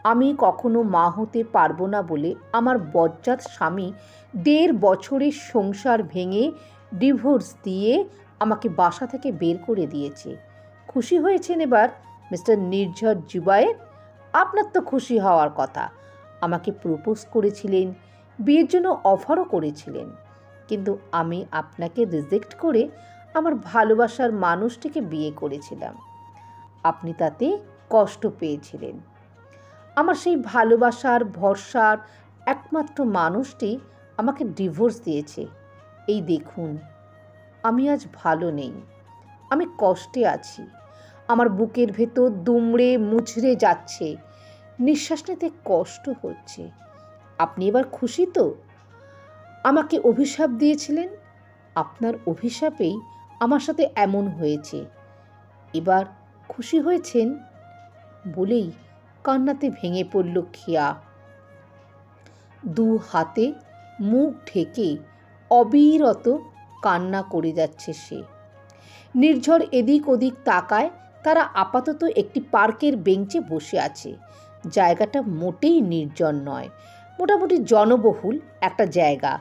আমি কখনো মা হতে পারবো না বলে আমার বজ্জাত স্বামী 1.5 বছরের সংসার ভেঙে ডিভোর্স দিয়ে আমাকে বাসা থেকে বের করে দিয়েছে। খুশি হয়েছেন এবার মিস্টার নির্ঝর জুবায়ের? আপনার তো খুশি হওয়ার কথা। আমাকে প্রপোজ করেছিলেন, বিয়ের জন্য অফারও করেছিলেন, কিন্তু আমি আপনাকে রিজেক্ট করে আমার ভালোবাসার মানুষটিকে বিয়ে করেছিলাম। আপনি তাতে কষ্ট পেয়েছিলেন। আমার সেই ভালোবাসার ভরসার একমাত্র মানুষটি আমাকে ডিভোর্স দিয়েছে। এই দেখুন, আমি আজ ভালো নেই, আমি কষ্টে আছি। আমার বুকের ভেতর দুমড়ে মুচড়ে যাচ্ছে, নিঃশ্বাস নিতে কষ্ট হচ্ছে। আপনি এবার খুশি তো? আমাকে অভিশাপ দিয়েছিলেন, আপনার অভিশাপেই আমার সাথে এমন হয়েছে। এবার খুশি হয়েছেন? বলেই কান্নাতে ভেঙে পড়ল খেয়া। 2 হাতে মুখ ঢেকে অবিরত কান্না করে যাচ্ছে সে। নির্ঝর এদিক ওদিক তাকায়। তারা আপাতত একটি পার্কের বেঞ্চে বসে আছে। জায়গাটা মোটেই নির্জন নয়, মোটামুটি জনবহুল একটা জায়গা।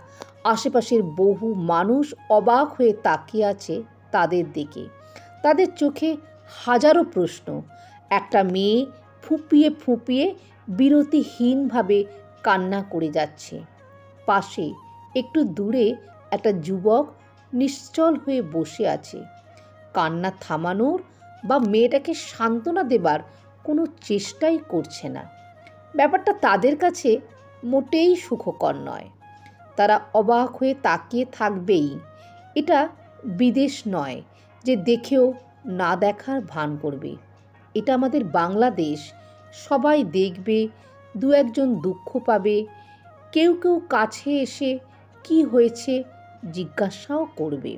আশেপাশের বহু মানুষ অবাক হয়ে তাকিয়ে আছে তাদের দিকে। তাদের চোখে হাজারো প্রশ্ন। একটা মেয়ে ফুঁপিয়ে ফুঁপিয়ে বিরতিহীনভাবে কান্না করে যাচ্ছে। পাশে একটু দূরে একটা যুবক নিশ্চল হয়ে বসে আছে। কান্না থামানোর বা মেয়েটাকে সান্ত্বনা দেবার কোনো চেষ্টাই করছে না। ব্যাপারটা তাদের কাছে মোটেই সুখকর নয়। তারা অবাক হয়ে তাকিয়ে থাকবেই। এটা বিদেশ নয় যে দেখেও না দেখার ভান করবে। এটা আমাদের বাংলাদেশ। সবাই দেখবে, 2-1জন দুঃখ পাবে, কেউ কেউ কাছে এসে কি হয়েছে জিজ্ঞাসাও করবে।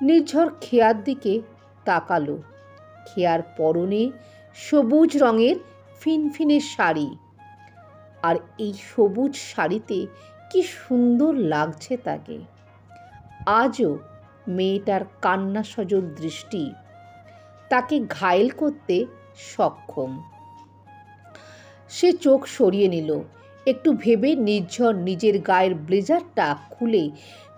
নির্ঝর খেয়ার দিকে তাকালো। খেয়ার পরনে সবুজ রঙের ফিনফিনে শাড়ি, আর এই সবুজ শাড়িতে কি সুন্দর লাগছে তাকে। আজও মেয়েটার কান্না সজল দৃষ্টি তাকে ঘায়েল করতে সক্ষম। সে চোখ সরিয়ে নিল। একটু ভেবে নির্ঝর নিজের গায়ের ব্লেজারটা খুলে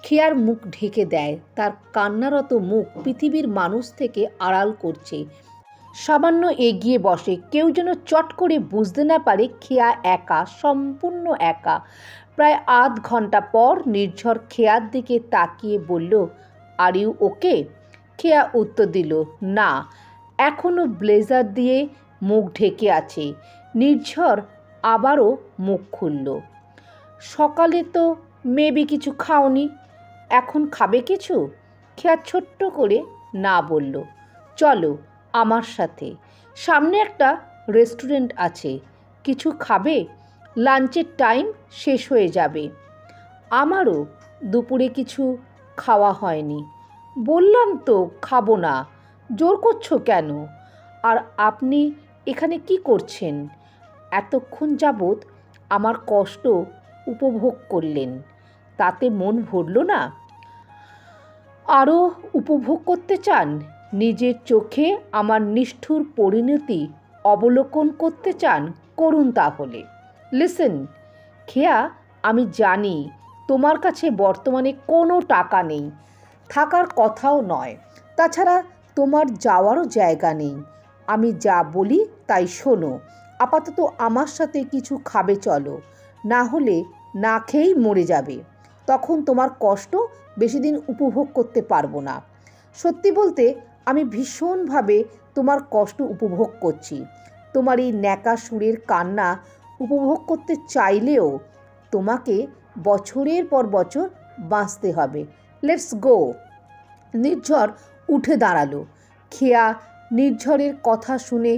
খেয়ার মুখ ঢেকে দেয়। তার কান্নারত মুখ পৃথিবীর মানুষ থেকে আড়াল করছে। সামান্য এগিয়ে বসে, কেউ যেন চট করে বুঝতে না পারে খেয়া একা, সম্পূর্ণ একা। প্রায় আধ ঘন্টা পর নির্ঝর খেয়ার দিকে তাকিয়ে বলল, আর ইউ ওকে? খেয়া উত্তর দিল, না, এখনও ব্লেজার দিয়ে মুখ ঢেকে আছে। নির্ঝর আবারও মুখ খুলল। সকালে তো মেবি কিছু খাওনি, এখন খাবে কিছু? খেয়া ছোট্ট করে না বলল। চলো আমার সাথে, সামনে একটা রেস্টুরেন্ট আছে, কিছু খাবে? লাঞ্চের টাইম শেষ হয়ে যাবে। আমারও দুপুরে কিছু খাওয়া হয়নি। বললাম তো খাবো না, জোর করছো কেন? আর আপনি এখানে কি করছেন? এতক্ষণ যাবৎ আমার কষ্ট উপভোগ করলেন, তাতে মন ভরল না? আরও উপভোগ করতে চান? নিজের চোখে আমার নিষ্ঠুর পরিণতি অবলোকন করতে চান? করুন তাহলে। লিসেন খেয়া, আমি জানি তোমার কাছে বর্তমানে কোনো টাকা নেই, থাকার কথাও নয়। তাছাড়া তোমার যাওয়ারও জায়গা নেই। আমি যা বলি তাই শোনো। আপাতত আমার সাথে কিছু খাবে চলো, না হলে না খেয়েই মরে যাবে। তখন তোমার কষ্ট বেশি দিন উপভোগ করতে পারবো না। সত্যি বলতে আমি ভীষণভাবে তোমার কষ্ট উপভোগ করছি। তোমার এই ন্যাকা সুরের কান্না উপভোগ করতে চাইলেও তোমাকে বছরের পর বছর বাঁচতে হবে। Let's go. নির্ঝর উঠে দাঁড়ালো। খেয়া নির্ঝরের কথা শুনে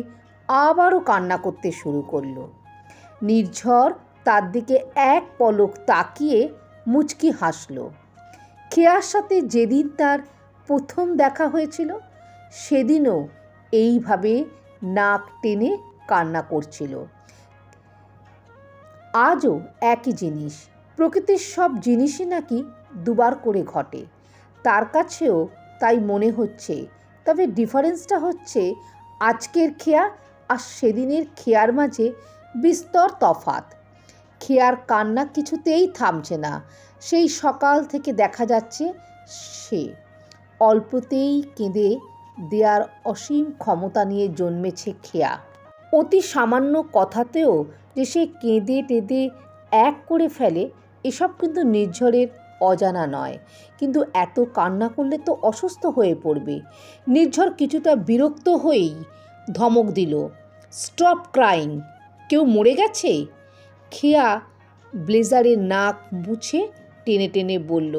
আবারও কান্না করতে শুরু করলো। নির্ঝর তার দিকে এক পলক তাকিয়ে মুচকি হাসল। খেয়ার সাথে যেদিন তার প্রথম দেখা হয়েছিল সেদিনও এইভাবে নাক টেনে কান্না করছিল। আজও একই জিনিস। প্রকৃতির সব জিনিসই নাকি দুবার করে ঘটে, তার কাছেও তাই মনে হচ্ছে। তবে ডিফারেন্সটা হচ্ছে আজকের খেয়া আর সেদিনের খেয়ার মাঝে বিস্তর তফাৎ। খেয়ার কান্না কিছুতেই থামছে না। সেই সকাল থেকে দেখা যাচ্ছে সে অল্পতেই কেঁদে দেয়ার অসীম ক্ষমতা নিয়ে জন্মেছে খেয়া। অতি সামান্য কথাতেও যে সে কেঁদে টেঁদে এক করে ফেলে, এসব কিন্তু নির্ঝরের অজানা নয়। কিন্তু এত কান্না করলে তো অসুস্থ হয়ে পড়বে। নির্ঝর কিছুটা বিরক্ত হয়েই ধমক দিল, স্টপ ক্রাইং। কেউ মরে গেছে? খেয়া ব্লেজারের নাক মুছে টেনে টেনে বলল,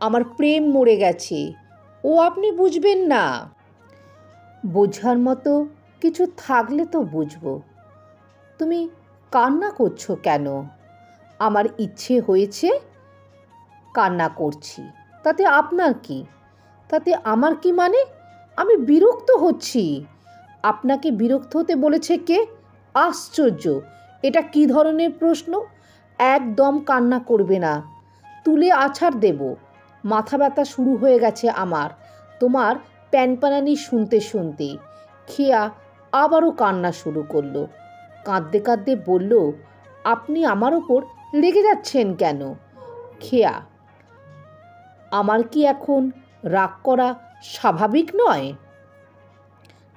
আমার প্রেম মরে গেছে। ও আপনি বুঝবেন না? বোঝার মতো কিছু থাকলে তো বুঝবো। তুমি কান্না করছো কেন? আমার ইচ্ছে হয়েছে, কান্না করছি। তাতে আপনার কি? তাতে আমার কি মানে? আমি বিরক্ত হচ্ছি। আপনাকে বিরক্ত হতে বলেছে কে? আশ্চর্য! এটা কি ধরনের প্রশ্ন? একদম কান্না করবে না, তুলে আছাড় দেব। মাথা ব্যথা শুরু হয়ে গেছে আমার তোমার প্যানপ্যানানি শুনতে শুনতে। খেয়া আবারও কান্না শুরু করলো। কাঁদতে কাঁদতে বলল, আপনি আমার ওপর রেগে যাচ্ছেন কেন? খেয়া, আমার কি এখন রাগ করা স্বাভাবিক নয়?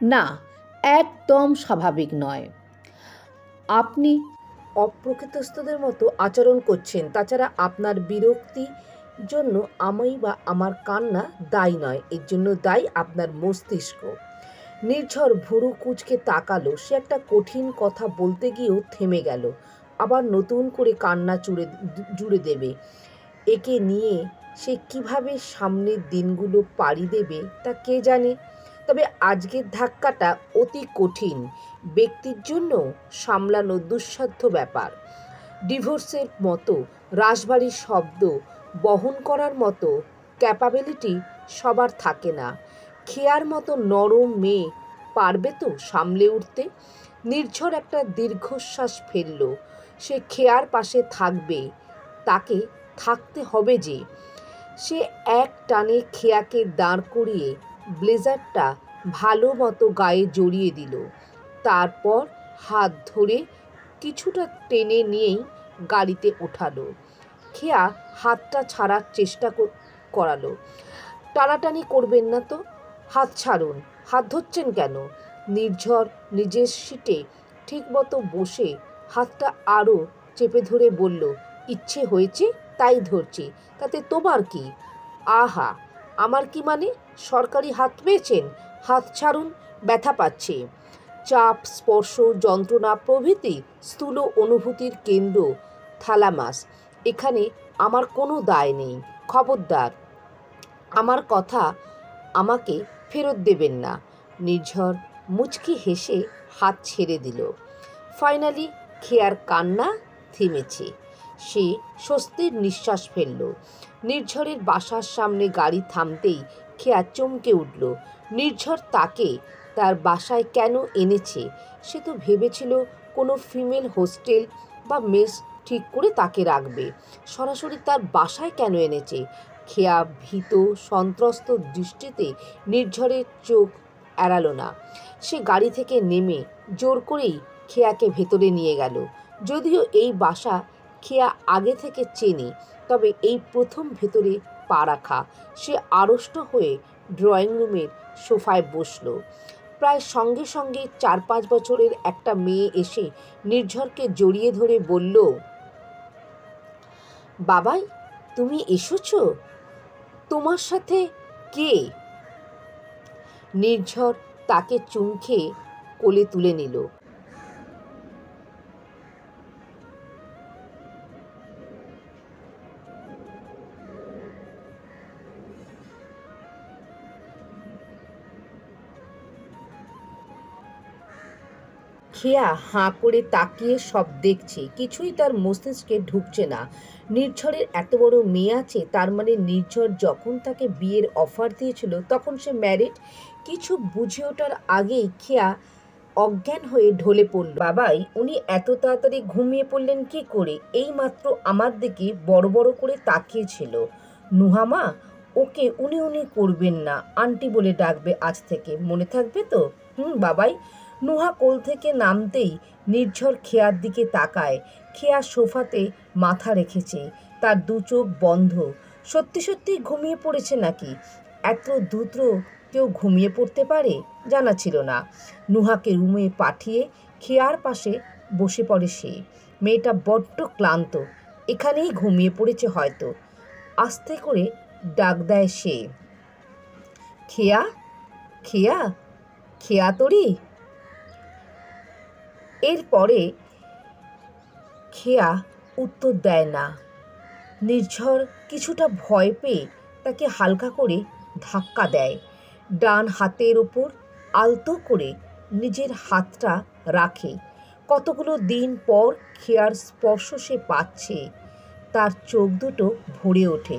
না, একদম স্বাভাবিক নয়। আপনি অপ্রকৃতস্থদের মতো আচরণ করছেন। তাছাড়া আপনার বিরক্তি জন্য আমি বা আমার কান্না দায়ী নয়, এর জন্য দায়ী আপনার মস্তিষ্ক। নির্ঝর ভুরু কুঁচকে তাকালো। সে একটা কঠিন কথা বলতে গিয়েও থেমে গেল। আবার নতুন করে কান্না জুড়ে দেবে। একে নিয়ে সে কিভাবে সামনের দিনগুলো পাড়ি দেবে তা কে জানে। তবে আজকের ধাক্কাটা অতি কঠিন। ব্যক্তির জন্য সামলানো দুঃসাধ্য ব্যাপার। ডিভোর্সের মতো রাশভারী শব্দ বহন করার মতো ক্যাপাবিলিটি সবার থাকে না। খেয়ার মতো নরম মেয়ে পারবে তো সামলে উঠতে? নির্ঝর একটা দীর্ঘশ্বাস ফেলল। সে খেয়ার পাশে থাকবে, তাকে থাকতে হবে যে। সে এক টানে খেয়াকে দাঁড় করিয়ে ব্লেজারটা ভালো মতো গায়ে জড়িয়ে দিল। তারপর হাত ধরে কিছুটা টেনে নিয়েই গাড়িতে ওঠালো। খেয়া হাতটা ছাড়ার চেষ্টা করালো। টানাটানি করবেন না তো, হাত ছাড়ুন। হাত ধরছেন কেন? নির্ঝর নিজের সিটে ঠিকমতো বসে হাতটা আরও চেপে ধরে বলল, ইচ্ছে হয়েছে তাই ধরছি, তাতে তোমার কি? আহা, আমার কি মানে? সরকারি হাত পেয়েছেন? হাত ছাড়ুন, ব্যথা পাচ্ছে। চাপ, স্পর্শ, যন্ত্রণা প্রভৃতি স্থূল অনুভূতির কেন্দ্র থ্যালামাস। এখানে আমার কোনো দায় নেই। খবরদার আমার কথা আমাকে ফেরত দেবেন না। নির্ঝর মুচকি হেসে হাত ছেড়ে দিল। ফাইনালি খেয়ার কান্না থেমেছে। সে স্বস্তির নিঃশ্বাস ফেলল। নির্ঝরের বাসার সামনে গাড়ি থামতেই খেয়া চমকে উঠল। নির্ঝর তাকে তার বাসায় কেন এনেছে? সে তো ভেবেছিল কোনো ফিমেল হোস্টেল বা মেস ঠিক করে তাকে রাখবে। সরাসরি তার বাসায় কেন এনেছে? খেয়া ভীত সন্ত্রস্ত দৃষ্টিতে নির্ঝরের চোখ এড়ালো না। সে গাড়ি থেকে নেমে জোর করেই খেয়াকে ভেতরে নিয়ে গেল। যদিও এই বাসা খেয়া আগে থেকে চেনে, তবে এই প্রথম ভেতরে পা রাখা। সে আড়ষ্ট হয়ে ড্রয়িং রুমের সোফায় বসল। প্রায় সঙ্গে সঙ্গে 4-5 বছরের একটা মেয়ে এসে নির্ঝরকে জড়িয়ে ধরে বলল, বাবাই, তুমি এসেছো? তোমার সাথে কে? নির্ঝর তাকে চুম খেয়ে কোলে তুলে নিল। খেয়া হাঁ করে তাকিয়ে সব দেখছে, কিছুই তার মস্তিষ্কে ঢুকছে না। নির্ঝরের এত বড় মেয়ে আছে, তার মানে নির্ঝর যখন তাকে বিয়ের অফার দিয়েছিল তখন সে ম্যারিড। কিছু বুঝে ওঠার আগেই খেয়া অজ্ঞান হয়ে ঢলে পড়ল। বাবাই, উনি এত তাড়াতাড়ি ঘুমিয়ে পড়লেন কি করে? এই মাত্র আমার দিকে বড় বড় করে তাকিয়েছিল। নুহামা, ওকে উনি উনি করবেন না, আন্টি বলে ডাকবে আজ থেকে, মনে থাকবে তো? বাবাই। নুহা কোল থেকে নামতেই নির্ঝর খেয়ার দিকে তাকায়। খেয়া সোফাতে মাথা রেখেছে, তার দু চোখ বন্ধ। সত্যি সত্যি ঘুমিয়ে পড়েছে নাকি? এত দ্রুত কেউ ঘুমিয়ে পড়তে পারে জানা ছিল না। নুহাকে রুমে পাঠিয়ে খেয়ার পাশে বসে পড়ে সে। মেয়েটা বড্ড ক্লান্ত, এখানেই ঘুমিয়ে পড়েছে হয়তো। আস্তে করে ডাক দেয় সে, খেয়া, খেয়া, খেয়া তোরি। এরপরে খেয়া উত্তর দেয় না। নির্ঝর কিছুটা ভয় পেয়ে তাকে হালকা করে ধাক্কা দেয়। ডান হাতের ওপর আলতো করে নিজের হাতটা রাখে। কতগুলো দিন পর খেয়ার স্পর্শ সে পাচ্ছে। তার চোখ দুটো ভরে ওঠে।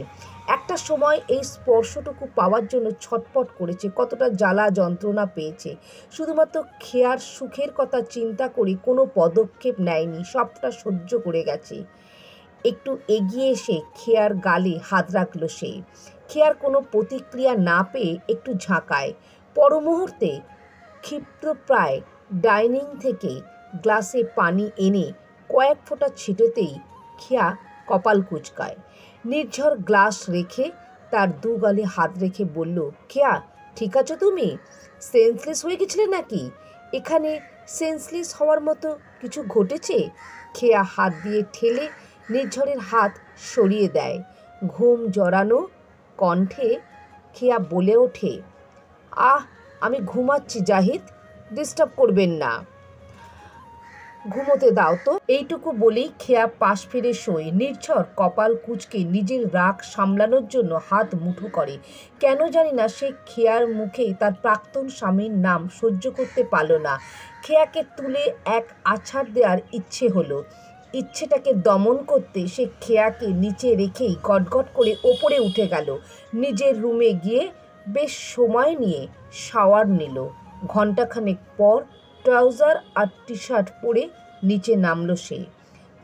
একটা সময় এই স্পর্শটুকু পাওয়ার জন্য ছটফট করেছে, কতটা জ্বালা যন্ত্রণা পেয়েছে। শুধুমাত্র খেয়ার সুখের কথা চিন্তা করে কোনো পদক্ষেপ নেয়নি, সবটা সহ্য করে গেছে। একটু এগিয়ে এসে খেয়ার গালে হাত রাখল সে। খেয়ার কোনো প্রতিক্রিয়া না পেয়ে একটু ঝাঁকায়। পর মুহূর্তে ক্ষিপ্রপ্রায় ডাইনিং থেকে গ্লাসে পানি এনে কয়েক ফোঁটা ছিটোতেই খেয়া কপাল কুঁচকায়। নির্ঝর গ্লাস রেখে তার দু গালে হাত রেখে বলল, খেয়া ঠিক আছো তুমি? সেন্সলেস হয়ে গেছিলে নাকি? এখানে সেন্সলেস হওয়ার মতো কিছু ঘটেছে? খেয়া হাত দিয়ে ঠেলে নির্ঝরের হাত সরিয়ে দেয়। ঘুম জড়ানো কণ্ঠে খেয়া বলে ওঠে, আমি ঘুমাচ্ছি জাহিদ, ডিস্টার্ব করবেন না, ঘুমোতে দাও তো। এইটুকু বলেই খেয়া পাশ ফিরে শোয়। নির্ঝর কপাল কুঁচকে নিজের রাগ সামলানোর জন্য হাত মুঠো করে। কেন জানি না সে খেয়ার মুখে তার প্রাক্তন স্বামীর নাম সহ্য করতে পারল না। খেয়াকে তুলে এক আছাড় দেওয়ার ইচ্ছে হলো। ইচ্ছেটাকে দমন করতে সে খেয়াকে নিচে রেখেই গটগট করে ওপরে উঠে গেল। নিজের রুমে গিয়ে বেশ সময় নিয়ে শাওয়ার নিল। ঘণ্টাখানেক পর ট্রাউজার আর টি শার্ট পরে নিচে নামল সে।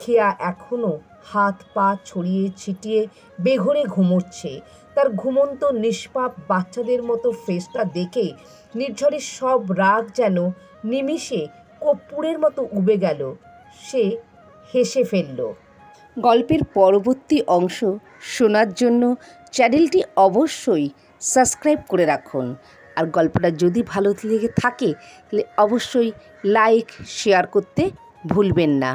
খেয়া এখনও হাত পা ছড়িয়ে ছিটিয়ে বেঘোরে ঘুমোচ্ছে। তার ঘুমন্ত নিষ্পাপ বাচ্চাদের মতো ফেসটা দেখে নির্ঝরের সব রাগ যেন নিমিষে কর্পূরের মতো উবে গেল। সে হেসে ফেলল। গল্পের পরবর্তী অংশ শোনার জন্য চ্যানেলটি অবশ্যই সাবস্ক্রাইব করে রাখুন। আর গল্পটা যদি ভালো লেগে থাকে তাহলে অবশ্যই লাইক শেয়ার করতে ভুলবেন না।